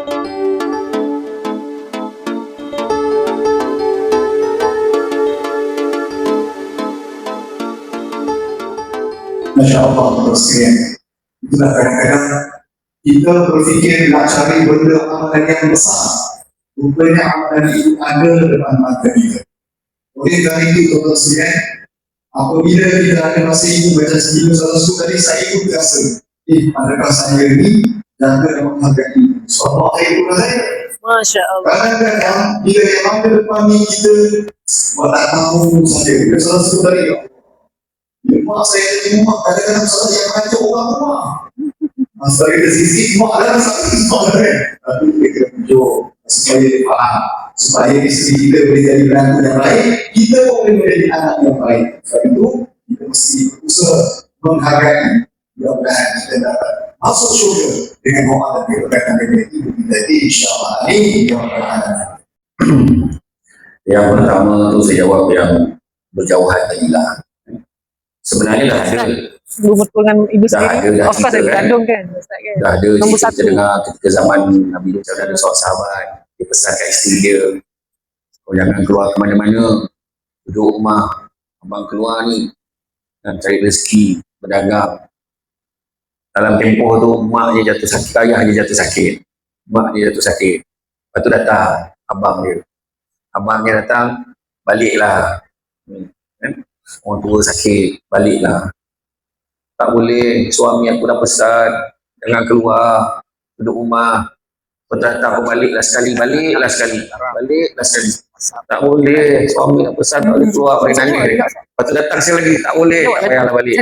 Masya Allah, terus itulah kadang-kadang kita berfikir nak cari benda amalan yang besar, rupanya amalan itu ada depan mata kita. Oleh kerana itu, tuan-tuan sekalian, apabila kita ada masa ibu baca sebelum satu tadi, saya pun terasa, adakah saya ini jaga dan menghargai sebab saya pun saya. Masya Allah. Kadang-kadang bila yang ada depan ni kita tak tahu saja. Bila satu tadi, mak saya di rumah, kadang-kadang salah yang kacau orang rumah. Masa kita sisi, mak adalah satu mak kan. Tapi kita kena tunjuk supaya dia faham, supaya isteri kita boleh jadi berangkat yang baik, kita pun boleh menjadi anak yang baik. Sebab itu, kita mesti berusaha menghargai. Mudah-mudahan kita dapat masuk syurga dengan doa dan berkaitan dengan ibu kita di insyaAllah. Yang pertama tu saya jawab yang berjauhan tadi lah. Sebenarnya dah ada. Berumur dengan ibu sendiri. Dah of course ada kandung kan. Dah ada cerita kita dengar ketika zaman Nabi Musa ada seorang sahabat. Dia pesan kat isteri dia, kau jangan keluar ke mana-mana, duduk rumah, abang keluar ni dan cari rezeki, berdagang. Dalam tempoh tu mak dia jatuh sakit, ayah dia jatuh sakit, mak dia jatuh sakit. Lepas tu datang abang dia datang, baliklah, orang tua sakit, baliklah. Tak boleh, suami aku dah pesan jangan keluar, duduk rumah. Datang aku baliklah sekali. Tak boleh, suami dah pesan tak boleh keluar, boleh nangis. Lepas tu datang sekali lagi, tak boleh, tak payahlah balik.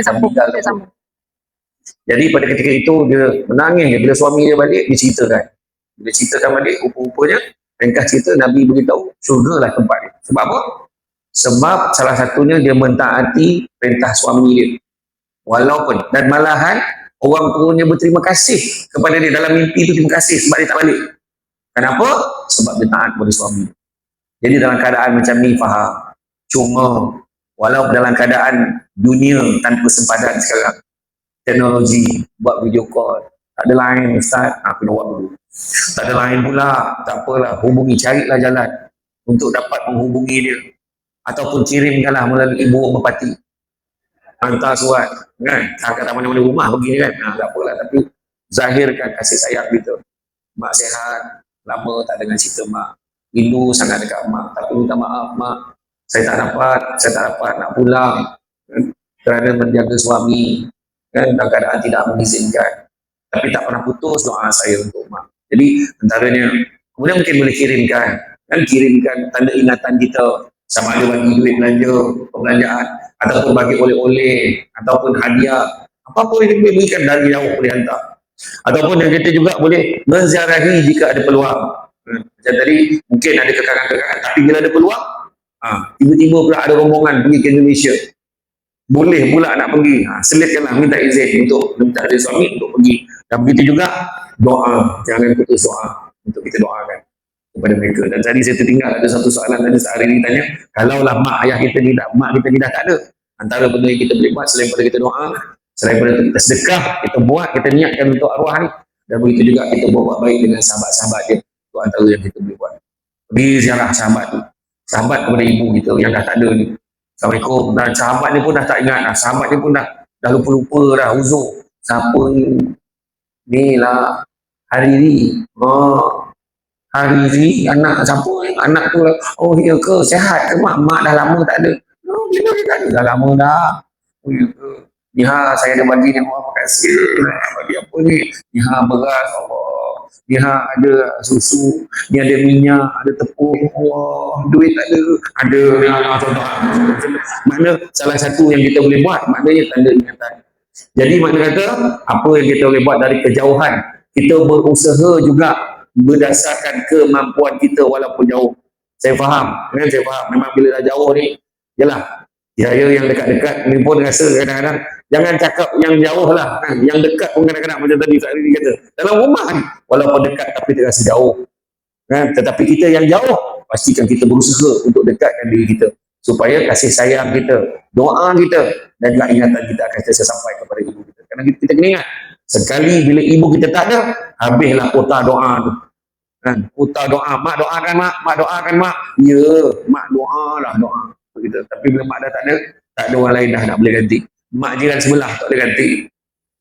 Jadi pada ketika itu dia menangis. Bila suami dia balik, dia ceritakan balik, rupa-rupanya ringkas cerita Nabi beritahu syurga lah tempat dia. Sebab apa? Sebab salah satunya dia mentaati perintah suami dia, walaupun, dan malahan orang tuanya berterima kasih kepada dia dalam mimpi itu, terima kasih sebab dia tak balik. Kenapa? Sebab dia taat kepada suami. Jadi dalam keadaan macam ni faham. Cuma walau dalam keadaan dunia tanpa sempadan sekarang, teknologi, buat video call, tak ada lain Ustaz, aku nak buat dulu. Tak ada lain pula, tak apalah, hubungi, carilah jalan untuk dapat menghubungi dia, ataupun kirimkanlah melalui ibu merpati, hantar surat kan, kat mana-mana rumah begini kan, tak apalah, tapi zahirkan kasih sayang kita. Mak sihat, lama tak dengar cerita mak, rindu sangat dekat mak, tapi minta maaf mak, saya tak dapat nak pulang kan, kerana menjaga suami kan, dalam keadaan tidak mengizinkan, tapi tak pernah putus doa saya untuk mak. Jadi antaranya, kemudian mungkin boleh kirimkan tanda ingatan kita, sama ada bagi duit belanja, perbelanjaan, ataupun bagi oleh-oleh, ataupun hadiah, apa-apa yang boleh berikan dari jauh boleh hantar. Ataupun yang kita juga boleh menziarahi jika ada peluang. Macam tadi, mungkin ada kekangan-kekangan, tapi bila ada peluang, tiba-tiba pula ada rombongan pergi ke Indonesia, boleh pula nak pergi, selitkanlah, minta izin untuk minta dari suami untuk pergi. Dan begitu juga doa, jangan putus doa untuk kita doakan kepada mereka. Dan tadi saya tertinggal ada satu soalan tadi sehari ini tanya, kalaulah mak ayah kita tidak, mak kita tidak tak ada, antara benda yang kita boleh buat selain pada kita doa, selain pada kita sedekah, kita buat, kita niatkan untuk arwah ni, dan begitu juga kita buat baik dengan sahabat-sahabat dia. Itu antara yang kita boleh buat. Pergi ziarah sahabat tu, sahabat kepada ibu kita yang dah tak ada ni, Assalamualaikum, dan sahabat ni pun dah tak ingat, sahabat ni pun dah lupa-lupa dah, uzur, siapa ni lah Hariri, Hariri, anak siapa ni? Anak tu lah, oh ya ke, sihat ke mak? Mak dah lama tak ada. Oh, bila dia tak ada? Dah lama dah. Oh ya ke? Ni saya ada bagi ni, Allah makasih. Bagi apa ni? Ni beras, Allah. Ni ada susu, ni ada minyak, ada tepung, Allah. Duit tak ada. Ada, contoh. Makna salah satu yang kita boleh buat, maknanya tanda ingatan. Jadi makna kata, apa yang kita boleh buat dari kejauhan, kita berusaha juga berdasarkan kemampuan kita walaupun jauh. Saya faham, saya faham. Memang bila dah jauh ni, yalah, saya yang dekat-dekat ni pun rasa kadang-kadang, jangan cakap yang jauh lah, yang dekat pun kadang-kadang macam tadi Sa'ri kata, dalam rumah ni, walaupun dekat tapi terasa jauh. Tetapi kita yang jauh, pastikan kita berusaha untuk dekatkan diri kita, supaya kasih sayang kita, doa kita, dan juga ingatan kita akan sampai kepada ibu kita. Karena kita kena ingat, sekali bila ibu kita tak ada, habislah kota doa tu. Kan? Putar doa, mak doakan mak doakan mak. Ya, mak doa lah doa. Begitu. Tapi bila mak dah tak ada orang lain dah nak boleh ganti. Mak jiran sebelah tak boleh ganti.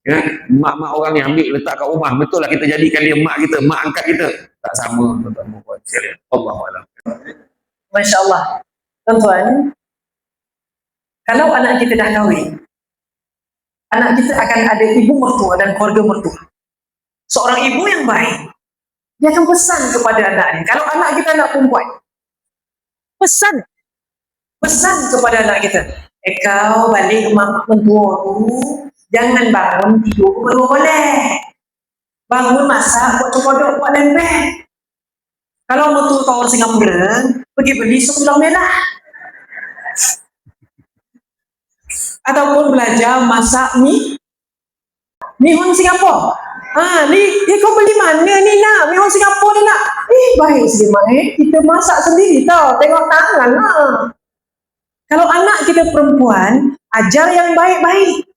Ya, mak orang yang ambil letak kat rumah, betul lah kita jadikan dia mak kita, mak angkat kita. Tak sama tuan-tuan dan puan sekalian. Allahuakbar. Masya Allah. Tuan-tuan, kalau anak kita dah kahwin, anak kita akan ada ibu mertua dan keluarga mertua. Seorang ibu yang baik, dia akan pesan kepada anaknya. Kalau anak kita anak perempuan, pesan kepada anak kita, kau balik mak mentua tu, jangan bangun tidur baru boleh. Bangun masak, buat cokodok, buat lembek. Kalau mentua kau orang Singapura, pergi beli sepulang merah. Ataupun belajar masak mi hon Singapura. Kau beli mana ni nak? Mi hon Singapura ni nak? Baik sikit mak kita masak sendiri tau. Tengok tangan lah. Kalau anak kita perempuan, ajar yang baik-baik.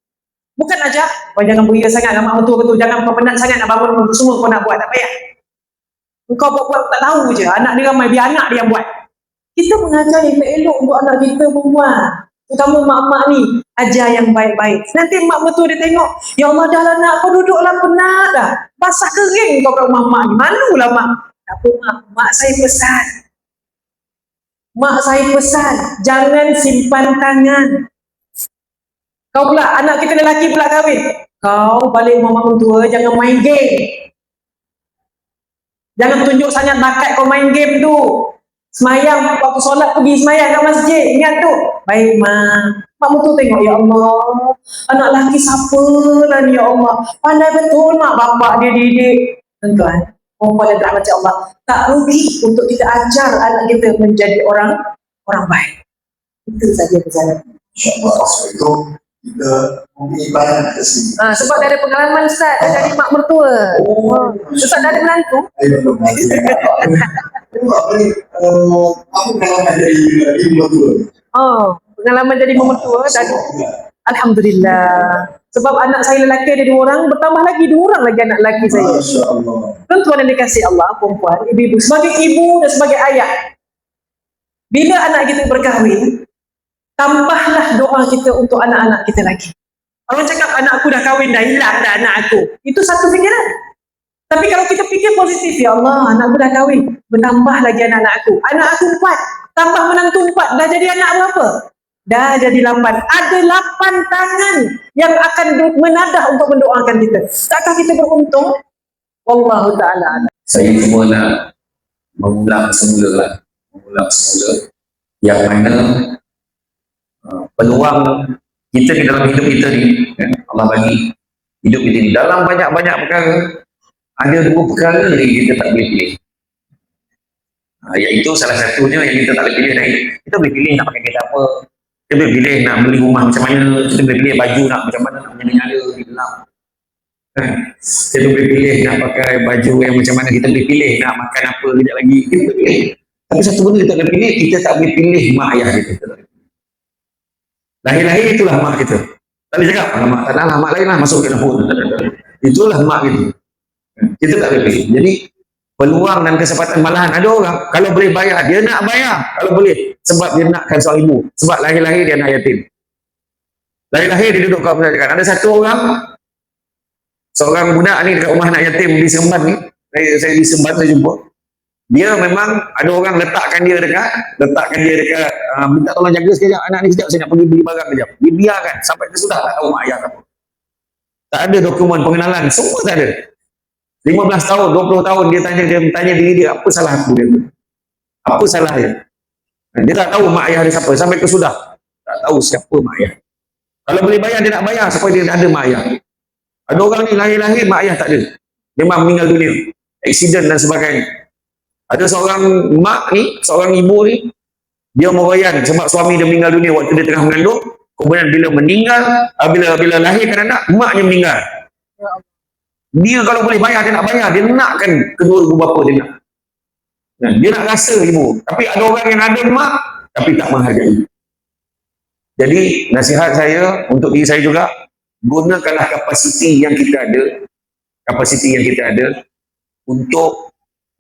Bukan ajar, jangan beria sangat dengan mak mentua kau tu. Jangan kau penat sangat nak bangun semua kau nak buat. Tak payah. Kau buat tak tahu je. Anak dia ramai, biar anak dia yang buat. Kita mengajar yang elok untuk anak kita perempuan. Terutama mak-mak ni, ajar yang baik-baik. Nanti mak mentua dia tengok, ya Allah dah lah nak, kau duduklah penat dah. Basah kering kau kat rumah mak ni. Malulah mak. Tak apa mak saya pesan. Mak saya pesan, jangan simpan tangan. Kau pula, anak kita lelaki pula kahwin. Kau balik rumah mak mentua, jangan main game. Jangan tunjuk sangat bakat kau main game tu. Semayang, waktu solat pergi semayang kat masjid. Ingat tu. Baik, mak. Mak mentua tengok, ya Allah. Anak lelaki siapa lah ni, ya Allah. Pandai betul mak bapak dia didik. Tuan-tuan, perempuan dan rahmat Allah. Tak rugi untuk kita ajar anak kita menjadi orang baik. Itu saja pesanan. InsyaAllah. So itu kita mempunyai barang kat sini. Sebab dah ada pengalaman Ustaz, dah jadi mak mertua. Ustaz dah ada menantu. Apa pengalaman dari ibu mertua? Pengalaman jadi mak mertua dan alhamdulillah. Sebab anak saya lelaki ada 2 orang, bertambah lagi 2 orang lagi anak lelaki saya. Masya-Allah. Tuan-tuan yang dikasihi Allah, perempuan, ibu-ibu, sebagai ibu dan sebagai ayah. Bila anak kita berkahwin, tambahlah doa kita untuk anak-anak kita lagi. Orang cakap anakku dah kahwin, dah hilang dah anak aku. Itu satu fikiran. Tapi kalau kita fikir positif, ya Allah, anakku dah kahwin, bertambah lagi anak-anak aku. Anak aku 4, tambah menantu 4, dah jadi anak berapa? Dah jadi 8. Ada 8 tangan yang akan menadah untuk mendoakan kita. Takkah kita beruntung? Wallahu ta'ala. Saya cuma nak mengulang semula yang mana peluang kita di dalam hidup kita ni, Allah bagi hidup kita ni dalam banyak-banyak perkara, ada 2 perkara yang kita tak boleh pilih. Iaitu salah satunya yang kita tak boleh pilih kita boleh pilih nak pakai kereta apa, kita boleh pilih nak beli rumah macam mana, kita boleh pilih baju nak macam mana, nak menyala di gelap. Kita boleh pilih nak pakai baju yang macam mana, kita boleh pilih nak makan apa kejap lagi, kita boleh pilih. Tapi satu benda kita tak boleh pilih, kita tak boleh pilih mak ayah kita. Lahir-lahir itulah mak kita. Tak boleh cakap, mak tak nak lah, mak lain lah masuk ke dapur. Itulah mak kita. Kita tak boleh pilih. Jadi peluang dan kesempatan, malahan ada orang kalau boleh bayar, dia nak bayar kalau boleh, sebab dia nakkan seorang ibu, sebab lahir-lahir dia anak yatim. Lahir-lahir dia duduk kat pendidikan. Ada satu orang, seorang budak ni dekat rumah anak yatim di Seremban ni, saya di Seremban saya jumpa. Dia memang ada orang letakkan dia dekat minta tolong jaga sekejap anak ni, sekejap saya nak pergi beli barang kejap. Dia biarkan sampai kesudah, tak tahu mak ayah apa. Tak ada dokumen pengenalan, semua tak ada. 15 tahun, 20 tahun dia tanya diri dia, apa salah aku dia? Apa salah dia? Dia tak tahu mak ayah dia siapa, sampai kesudah tak tahu siapa mak ayah. Kalau boleh bayar, dia nak bayar supaya dia ada mak ayah. Ada orang ni lahir-lahir mak ayah tak ada, memang meninggal dunia, aksiden dan sebagainya. Ada seorang mak ni, seorang ibu ni, dia meroyan sebab suami dia meninggal dunia waktu dia tengah mengandung. Kemudian bila meninggal, bila lahirkan anak, maknya meninggal. Dia kalau boleh bayar, dia nak bayar, dia nakkan kedua ibu bapa dia nak. Dia nak rasa ibu. Tapi ada orang yang ada mak tapi tak menghargai. Jadi nasihat saya untuk diri saya juga, gunakanlah kapasiti yang kita ada untuk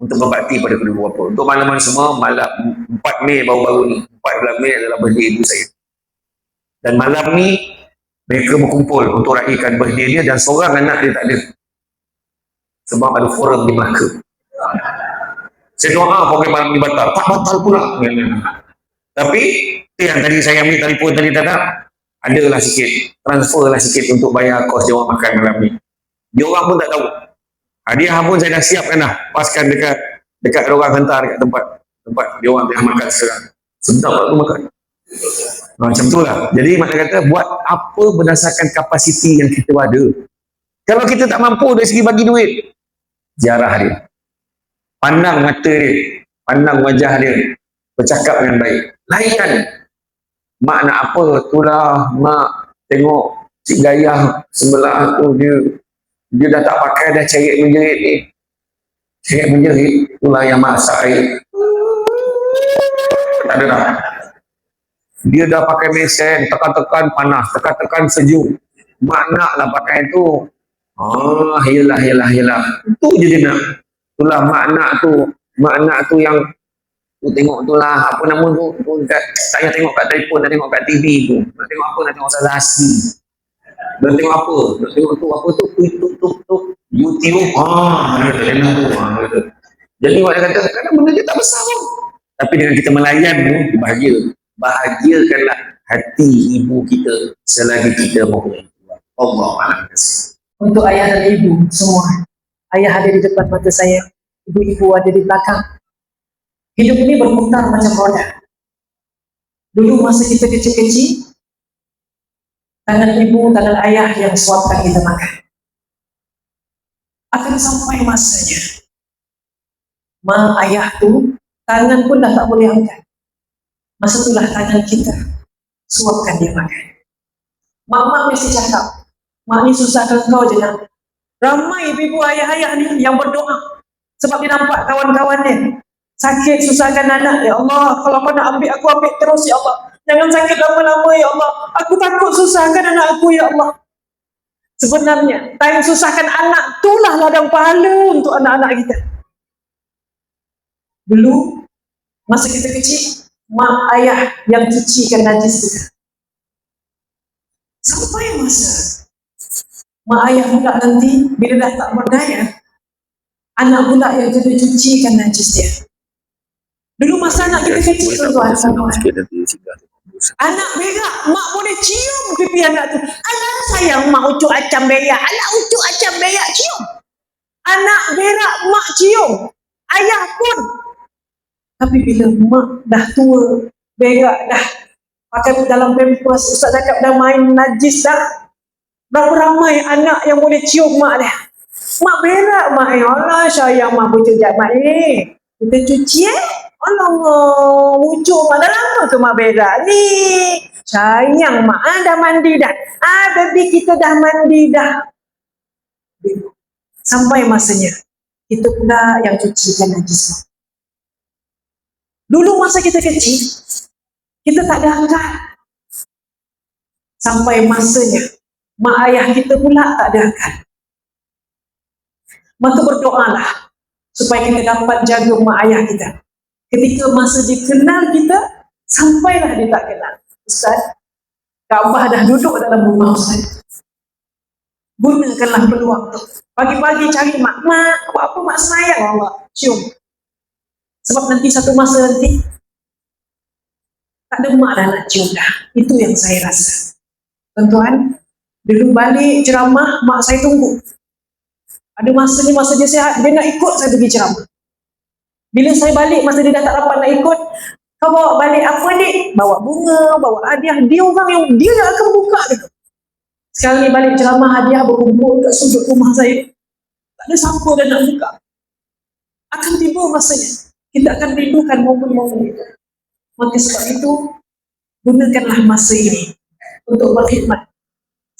untuk berbakti pada kedua bapa. Untuk malaman semua, malam 4 Mei baru-baru ni, 14 Mei adalah birthday ibu saya. Dan malam ni mereka berkumpul untuk raikan birthday dia dan seorang anak dia tak ada. Sebab ada forum di Melaka. Saya doa pokoknya malam ni batal. Tak batal pula. Tapi itu yang tadi saya ambil telefon tadi tak adalah sikit, transfer lah sikit untuk bayar kos dia orang makan malam ni. Dia orang pun tak tahu. Hadiah pun saya dah siapkan dah. Paskan dekat orang hantar dekat tempat dia orang tengah makan sekarang. Sedap lah tu makan. Macam tu lah. Jadi maknanya kata buat apa berdasarkan kapasiti yang kita ada. Kalau kita tak mampu dari segi bagi duit, ziarah dia. Pandang mata dia, pandang wajah dia, bercakap dengan baik. Layan. Mak nak apa? Itulah mak tengok si Gayah sebelah tu dia dah tak pakai dah cerit menjerit ni. Cerit menjerit, itulah yang masak air. Tak ada dah. Dia dah pakai mesin, tekan-tekan panas, tekan-tekan sejuk. Mak nak lah pakai tu. Yelah. Itu je dia nak. Itulah mak nak tu yang tu tengok tu lah, apa nama tu saya tengok kat telefon, dah tengok kat TV tu. Nak tengok apa? Nak tengok Ustazah Asli. Nak tengok apa? Nak tengok tu apa tu? YouTube. Gitu. Jadi maknanya kata, kadang benda dia tak besar pun. Tapi dengan kita melayan tu, bahagia. Bahagiakanlah hati ibu kita selagi kita mempunyai Tuhan. Allah Alam. Untuk ayah dan ibu semua. Ayah ada di depan mata saya, ibu-ibu ada di belakang. Hidup ini berputar macam roda. Dulu masa kita kecil-kecil, tangan ibu, tangan ayah yang suapkan kita makan. Akan sampai masanya, mak ayah tu, tangan pun dah tak boleh angkat. Masa itulah tangan kita suapkan dia makan. Mak mesti cakap, mak ni susahkan kau je nak. Ramai ibu ayah-ayah ni yang berdoa sebab dia nampak kawan-kawan dia sakit, susahkan anak. Ya Allah, kalau kau nak ambil aku, ambil terus ya Allah. Jangan sakit lama-lama ya Allah. Aku takut susahkan anak aku ya Allah. Sebenarnya time susahkan anak itulah ladang pahala untuk anak-anak kita. Dulu masa kita kecil, mak ayah yang cucikan najis kita. Sampai masa mak ayah pula nanti bila dah tak berdaya, anak pula yang jadi cucikan najis dia. Dulu masa anak kita kecil tuan-tuan, anak berak, mak boleh cium pipi anak tu. Alah sayang mak ucuk acam berak, alah ucuk acam berak cium. Anak berak mak cium, ayah pun. Tapi bila mak dah tua, berak dah pakai dalam pampers, ustaz cakap dah main najis dah. Berapa ramai anak yang boleh cium mak dia. Mak berak mak, Allah sayang mak bujuk jat mak ni. Kita cuci Allah, wujud mak dah lama tu mak berak ni. Sayang mak, dah mandi dah. Baby kita dah mandi dah. Sampai masanya, kita pula yang cucikan najis. Dulu masa kita kecil, kita tak ada angkat. Sampai masanya, mak ayah kita pula tak ada angkat. Maka berdoalah supaya kita dapat jaga mak ayah kita. Ketika masa dia kenal kita, sampailah dia tak kenal. Ustaz, Kaabah dah duduk dalam rumah Ustaz. Gunakanlah peluang tu. Pagi-pagi cari mak, apa mak sayang Allah, cium. Sebab nanti satu masa nanti, tak ada mak dah nak cium dah. Itu yang saya rasa. Tuan-tuan, dulu balik ceramah, mak saya tunggu. Ada masa ni, masa dia sihat, dia nak ikut saya pergi ceramah. Bila saya balik, masa dia dah tak dapat nak ikut, kau bawa balik apa ni? Bawa bunga, bawa hadiah. Dia orang yang dia yang akan buka gitu. Sekali balik ceramah, hadiah berkumpul kat sudut rumah saya. Tak ada siapa dah nak buka. Akan tiba masanya. Kita akan rindukan momen-momen itu. Maka sebab itu, gunakanlah masa ini untuk berkhidmat.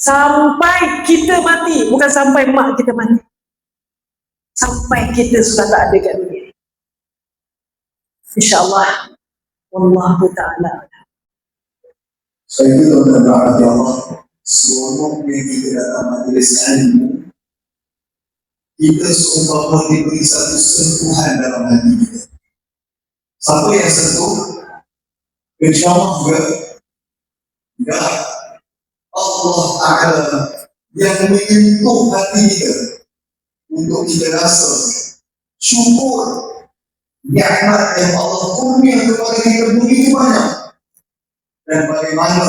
Sampai kita mati, bukan sampai mak kita mati. Sampai kita sudah tak ada kat dunia. InsyaAllah. Wallahu ta'ala. Saya itu berdoa ya Allah, semoga kita datang majlis ilmu, kita seumpama diberi satu sentuhan dalam hati kita. Siapa yang sentuh? InsyaAllah juga ya Allah Ta'ala yang menyentuh hati kita untuk kita rasa syukur nikmat yang Allah kurnia kepada kita begitu banyak, dan bagaimana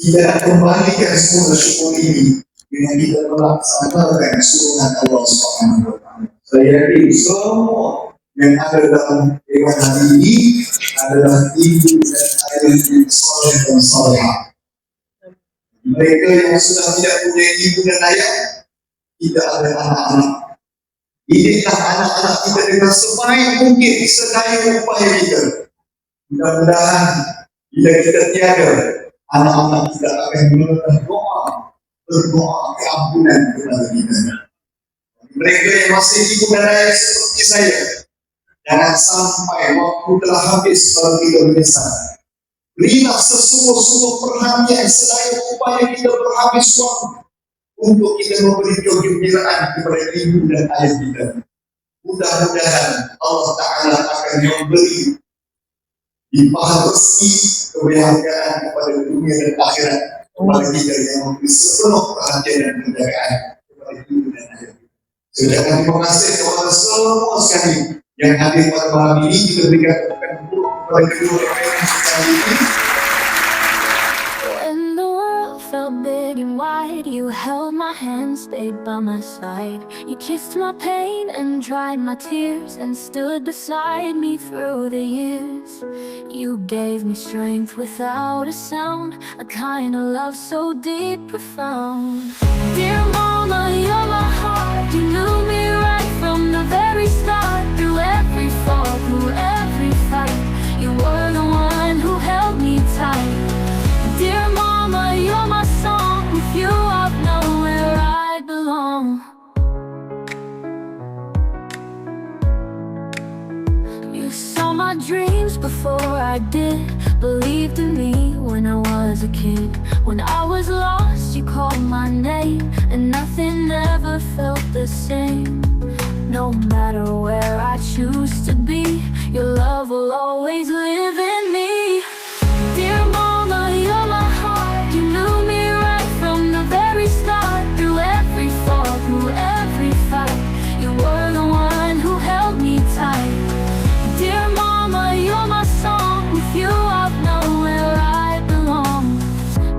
kita nak kembalikan semua syukur ini dengan kita melaksanakan suruhan Allah Subhanahu wa Ta'ala. Saya yakin semua yang ada dalam dewan hari ini adalah ibu dan ayah yang soleh dan solehah. Mereka yang sudah tidak punya ibu dan ayah, kita ada anak-anak. Didiklah anak-anak kita dengan sebaik mungkin, sedaya upaya kita. Mudah-mudahan bila kita tiada, anak-anak kita akan berdoa keampunan kepada kita. Mereka yang masih ibu dan ayah seperti saya, jangan sampai waktu telah habis kalau kita menyesal. Berilah sesungguh-sungguh perhatian sedaya upaya kita berhabis waktu untuk kita memberi kegembiraan kepada ibu dan ayah kita. Mudah-mudahan Allah Ta'ala akan memberi limpahan rezeki kebahagiaan kepada dunia dan akhirat kepada kita yang memberi sepenuh perhatian dan penjagaan kepada ibu dan ayah kita. Saya terima kasih kepada semua sekali yang hadir pada malam ini. Kita berikan kepada kedua orang sekali ini. When the world felt big and wide, you held my hand, stayed by my side. You kissed my pain and dried my tears, and stood beside me through the years. You gave me strength without a sound, a kind of love so deep, profound. Dear Mama, you're my heart. You knew me right from the very start. Through every fall, through every fight, you were the one who held me tight. Dear Mama, you're my song. With you I've known where I belong. You saw my dreams before I did, believed in me when I was a kid. When I was lost, you called my name, and nothing ever felt the same. No matter where I choose to be, your love will always live in me. Dear Mama, you're my heart. You knew me right from the very start. Through every fall, through every fight, you were the one who held me tight. Dear Mama, you're my song. With you I've known where I belong.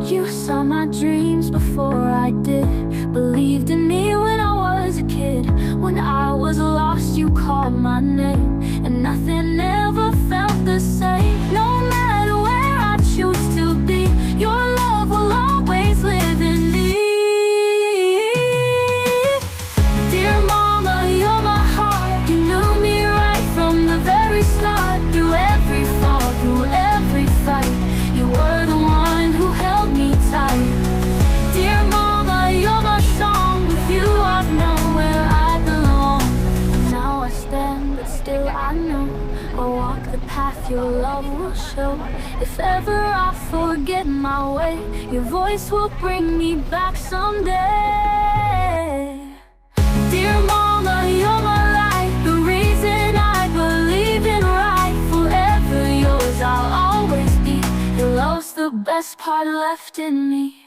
You saw my dreams before I did, believed in me when I was a kid. When I was lost, you called my name, and nothing ever felt the same. No matter where I choose to be, your love will always live in me. Dear Mama, you're my heart. You knew me right from the very start. Through every fall, through every fight, you were the one who held me tight. Dear Mama, you're my song. With you I've known where I belong. Now I stand, but still I know I'll walk the path your love will show. If ever I forget my way, your voice will bring me back someday. Dear Mama, you're my light, the reason I believe in right. Forever yours I'll always be. Your love's the best part left in me.